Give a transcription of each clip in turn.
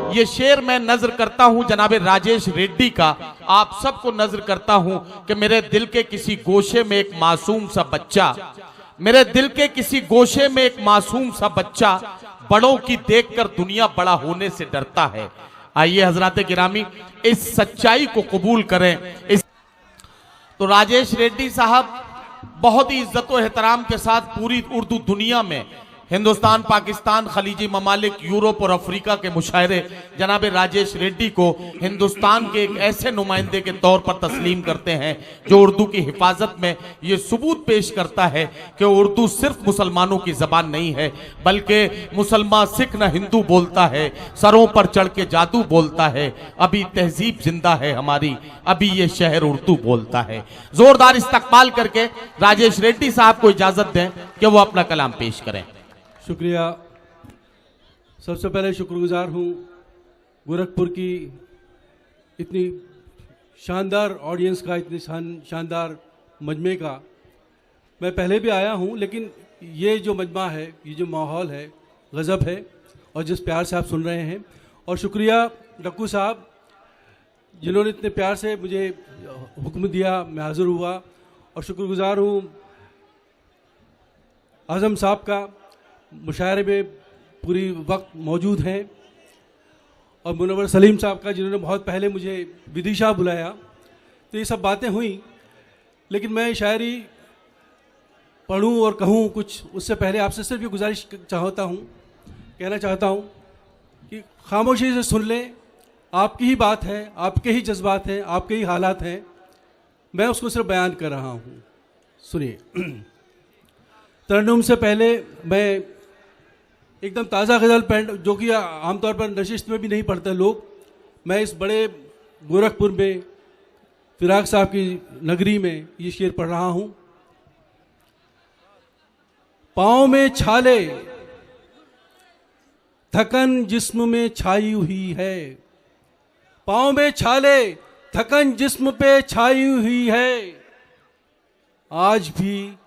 ये शेर मैं नजर करता हूं जनाबे राजेश रेड्डी का, आप सबको नजर करता हूं कि मेरे दिल के किसी गोशे में एक मासूम सा बच्चा, मेरे दिल के किसी गोशे में एक मासूम सा बच्चा बड़ों की देखकर दुनिया बड़ा होने से डरता है। आइए हजरात गिरामी इस सच्चाई को कबूल करें। तो राजेश रेड्डी साहब बहुत ही इज्जत व एहतराम के साथ पूरी उर्दू दुनिया में हिंदुस्तान, पाकिस्तान, खलीजी ममालिक, यूरोप और अफ्रीका के मुशायरे जनाब राजेश रेड्डी को हिंदुस्तान के एक ऐसे नुमाइंदे के तौर पर तस्लीम करते हैं जो उर्दू की हिफाजत में ये सबूत पेश करता है कि उर्दू सिर्फ मुसलमानों की जबान नहीं है, बल्कि मुसलमान सिख न हिंदू बोलता है, सरों पर चढ़ के जादू बोलता है, अभी तहजीब जिंदा है हमारी, अभी ये शहर उर्दू बोलता है। जोरदार इस्तकबाल करके राजेश रेड्डी साहब को इजाजत दें कि वो अपना कलाम पेश करें। शुक्रिया। सबसे पहले शुक्रगुजार हूँ गोरखपुर की इतनी शानदार ऑडियंस का, इतनी शानदार मजमे का। मैं पहले भी आया हूँ, लेकिन ये जो मजमा है, ये जो माहौल है, गज़ब है। और जिस प्यार से आप सुन रहे हैं, और शुक्रिया डक्कू साहब जिन्होंने इतने प्यार से मुझे हुक्म दिया, मैं हाज़िर हुआ। और शुक्रगुजार हूँ आज़म साहब का, मुशायरे में पूरी वक्त मौजूद हैं, और मुनव्वर सलीम साहब का जिन्होंने बहुत पहले मुझे विदिशा बुलाया। तो ये सब बातें हुई, लेकिन मैं शायरी पढ़ूं और कहूं कुछ उससे पहले आपसे सिर्फ ये गुजारिश कहना चाहता हूं कि खामोशी से सुन लें। आपकी ही बात है, आपके ही जज्बात हैं, आपके ही हालात हैं, मैं उसको सिर्फ बयान कर रहा हूं। सुनिए। तरन्नुम से पहले मैं एकदम ताज़ा गज़ल पेंट, जो कि आमतौर पर नशिस्त में भी नहीं पढ़ते लोग, मैं इस बड़े गोरखपुर में फिराक साहब की नगरी में ये शेर पढ़ रहा हूँ। पाँव में छाले थकन जिस्म में छाई हुई है, पाँव में छाले थकन जिस्म पे छाई हुई है, आज भी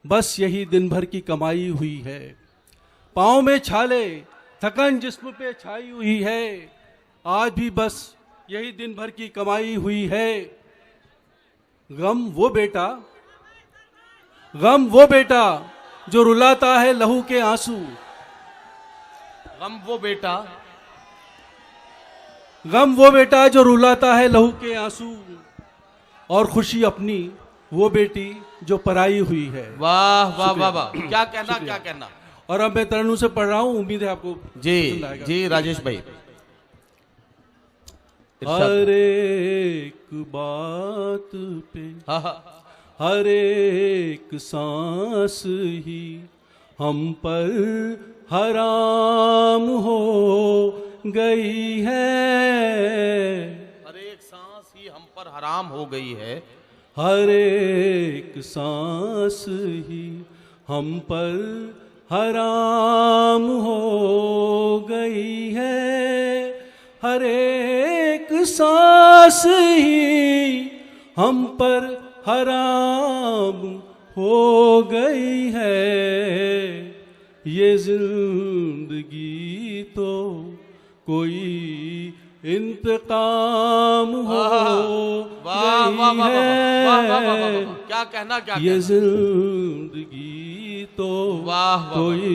बस यही दिन भर की कमाई हुई है। पाँव में छाले थकन जिस्म पे छाई हुई है, आज भी बस यही दिन भर की कमाई हुई है। गम वो बेटा जो रुलाता है लहू के आंसू, गम वो बेटा जो रुलाता है लहू के आंसू, और खुशी अपनी वो बेटी जो पराई हुई है। वाह वाह वाह वाह, क्या कहना। और अब मैं तरन्नुम से पढ़ रहा हूँ, उम्मीद है आपको जी राजेश भाई। हर एक बात पे, हर एक सांस ही हम पर हराम हो गई है, हर एक सांस ही हम पर हराम हो गई है, हर एक सांस ही हम पर हराम हो गई है, हर एक सांस ही हम पर हराम हो गई है। ये जिंदगी तो कोई इंतकाम हो गई है, क्या कहना ये जिंदगी तो कोई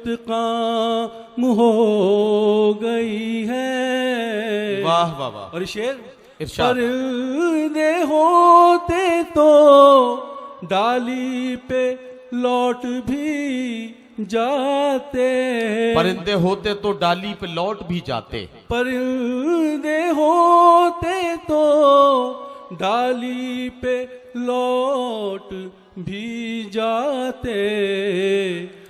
इंतकाम हो गई है। वाह वाह वाह। और शेर, इरशाद। परिंदे होते तो डाली पे लौट भी जाते, परिंदे होते तो डाली पे लौट भी जाते, परिंदे होते तो डाली पे लौट भी जाते,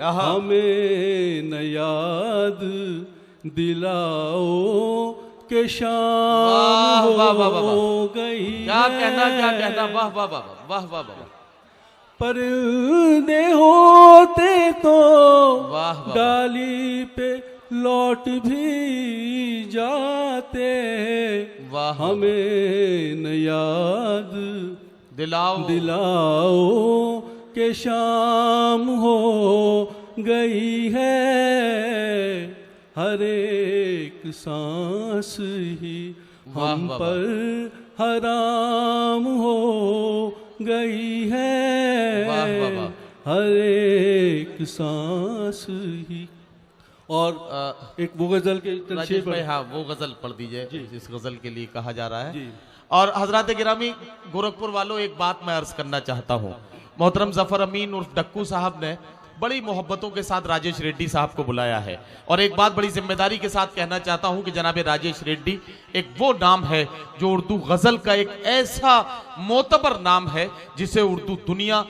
हमें न याद दिलाओ के शाम हो गई। क्या कहना। वाह वाह वाह वाह वाह वाह। परिंदे होते तो वाह डाली पे लौट भी जाते, हमें न याद दिलाओ के शाम हो गई है। हर एक सांस ही वाह, हम वाह, पर हराम हो गई है। वाह, वाह, वाह। हर एक सांस ही। और एक वो गजल के राजेश भाई, हाँ वो गजल पढ़ दीजिए जिस गजल के लिए कहा जा रहा है। जी। और हजरत गिरामी गोरखपुर वालों, एक बात मैं अर्ज करना चाहता हूँ। मोहतरम जफर अमीन उर्फ डक्कू साहब ने बड़ी मोहब्बतों के साथ राजेश रेड्डी साहब को बुलाया है, और एक बात बड़ी जिम्मेदारी के साथ कहना चाहता हूं कि जनाब राजेश रेड्डी एक वो नाम है जो उर्दू गजल का एक ऐसा मोतबर नाम है जिसे उर्दू दुनिया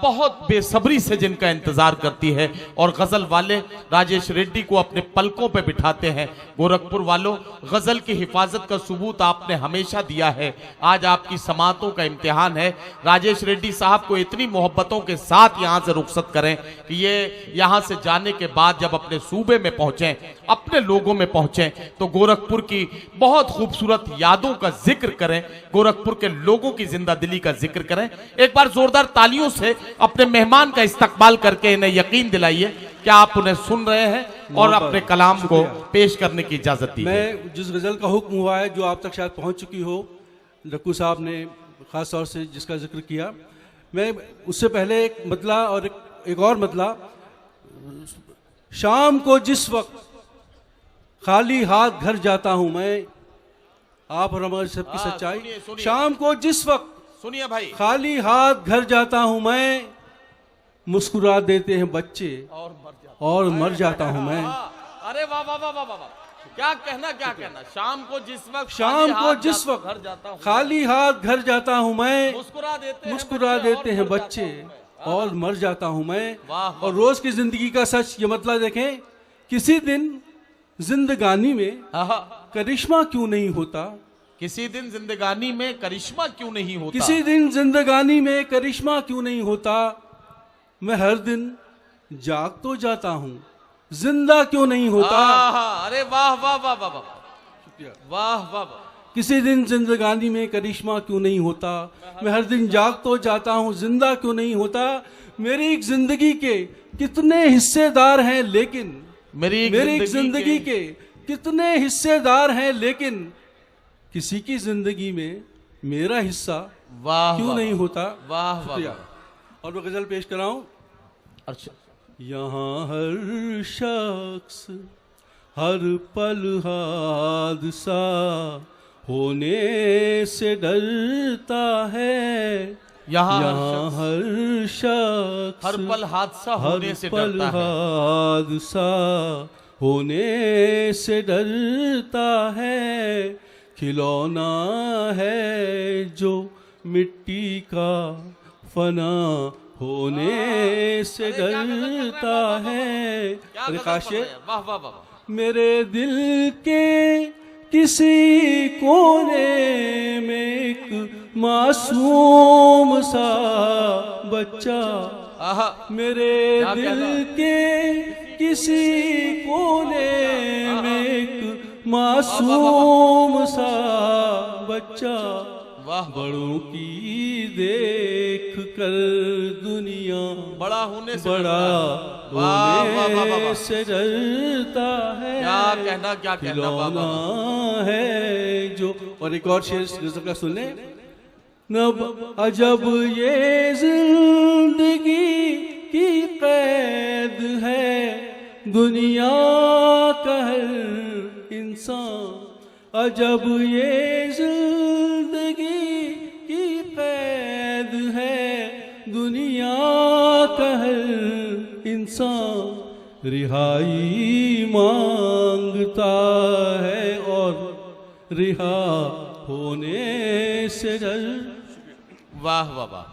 बहुत बेसब्री से जिनका इंतजार करती है, और गजल वाले राजेश रेड्डी को अपने पलकों पे बिठाते हैं। गोरखपुर वालों, गजल की हिफाजत का सबूत आपने हमेशा दिया है, आज आपकी समातों का इम्तिहान है। राजेश रेड्डी साहब को इतनी मोहब्बतों के साथ यहाँ से रुखसत करें कि ये यहाँ से जाने के बाद जब अपने सूबे में पहुंचे, अपने लोगों में पहुंचे, तो गोरखपुर की बहुत खूबसूरत यादों का जिक्र करें, गोरखपुर के लोगों की जिंदा दिली का जिक्र करें। एक बार जोरदार तालियों से अपने मेहमान का इस्तकबाल करके इन्हें यकीन दिलाइए कि आप उन्हें सुन रहे हैं और अपने कलाम को पेश करने की इजाजत दी। मैं जिस गजल का हुक्म हुआ है, जो आप तक शायद पहुंच चुकी हो, डक्कू साहब ने खास तौर से जिसका जिक्र किया, मैं उससे पहले एक मतला और एक और मतला। शाम को जिस वक्त खाली हाथ घर जाता हूं मैं, आप और हमारे सबकी सच्चाई। सुनिए। शाम को जिस वक्त सुनिए भाई, खाली हाथ घर जाता हूं मैं, मुस्कुरा देते हैं बच्चे और मर जाता हूं मैं। अरे वाह वाह वाह वाह वाह, क्या कहना। शाम को जिस वक्त घर जाता हूं, खाली हाथ घर जाता हूं मैं, मुस्कुरा देते हैं बच्चे और मर जाता हूं मैं। और रोज की जिंदगी का सच ये मतलब देखें, किसी दिन जिंदगानी में करिश्मा क्यों नहीं होता, किसी दिन जिंदगानी में करिश्मा क्यों नहीं होता, किसी दिन जिंदगानी में करिश्मा क्यों नहीं होता। मैं हर दिन जाग तो जाता हूं, जिंदा क्यों नहीं होता। अरे वाह वाह वाह वाह वाह वाह वाह। किसी दिन जिंदगानी में करिश्मा क्यों नहीं होता, मैं हर दिन जाग तो जाता हूं, जिंदा क्यों नहीं होता। मेरी एक जिंदगी के कितने हिस्सेदार हैं, लेकिन मेरी एक जिंदगी के कितने हिस्सेदार हैं, लेकिन किसी की जिंदगी में मेरा हिस्सा क्यों नहीं होता। वाह वाह। और मैं गजल पेश कराऊं। अच्छा। यहाँ हर शख्स हर पल हादसा होने से डरता है। यहाँ हर शख्स हर पल हादसा होने से डरता है, हादसा होने से डरता है। खिलौना है जो मिट्टी का फना होने से डरता है। वाह वाह वाह। मेरे दिल के किसी कोने में एक मासूम सा बच्चा, मेरे दिल के किसी कोने में एक मासूम सा बच्चा, बड़ों की देख कर दुनिया बड़ा होने से से डरता है। क्या कहना है जो। और एक और शेर का सुन ले। नब अजब ये जिंदगी की कैद है, दुनिया का हर इंसान। अजब ये जिंदगी की कैद है, दुनिया का हर इंसान। रिहाई मांगता है और रिहा होने से डर। वाह वाह वाह।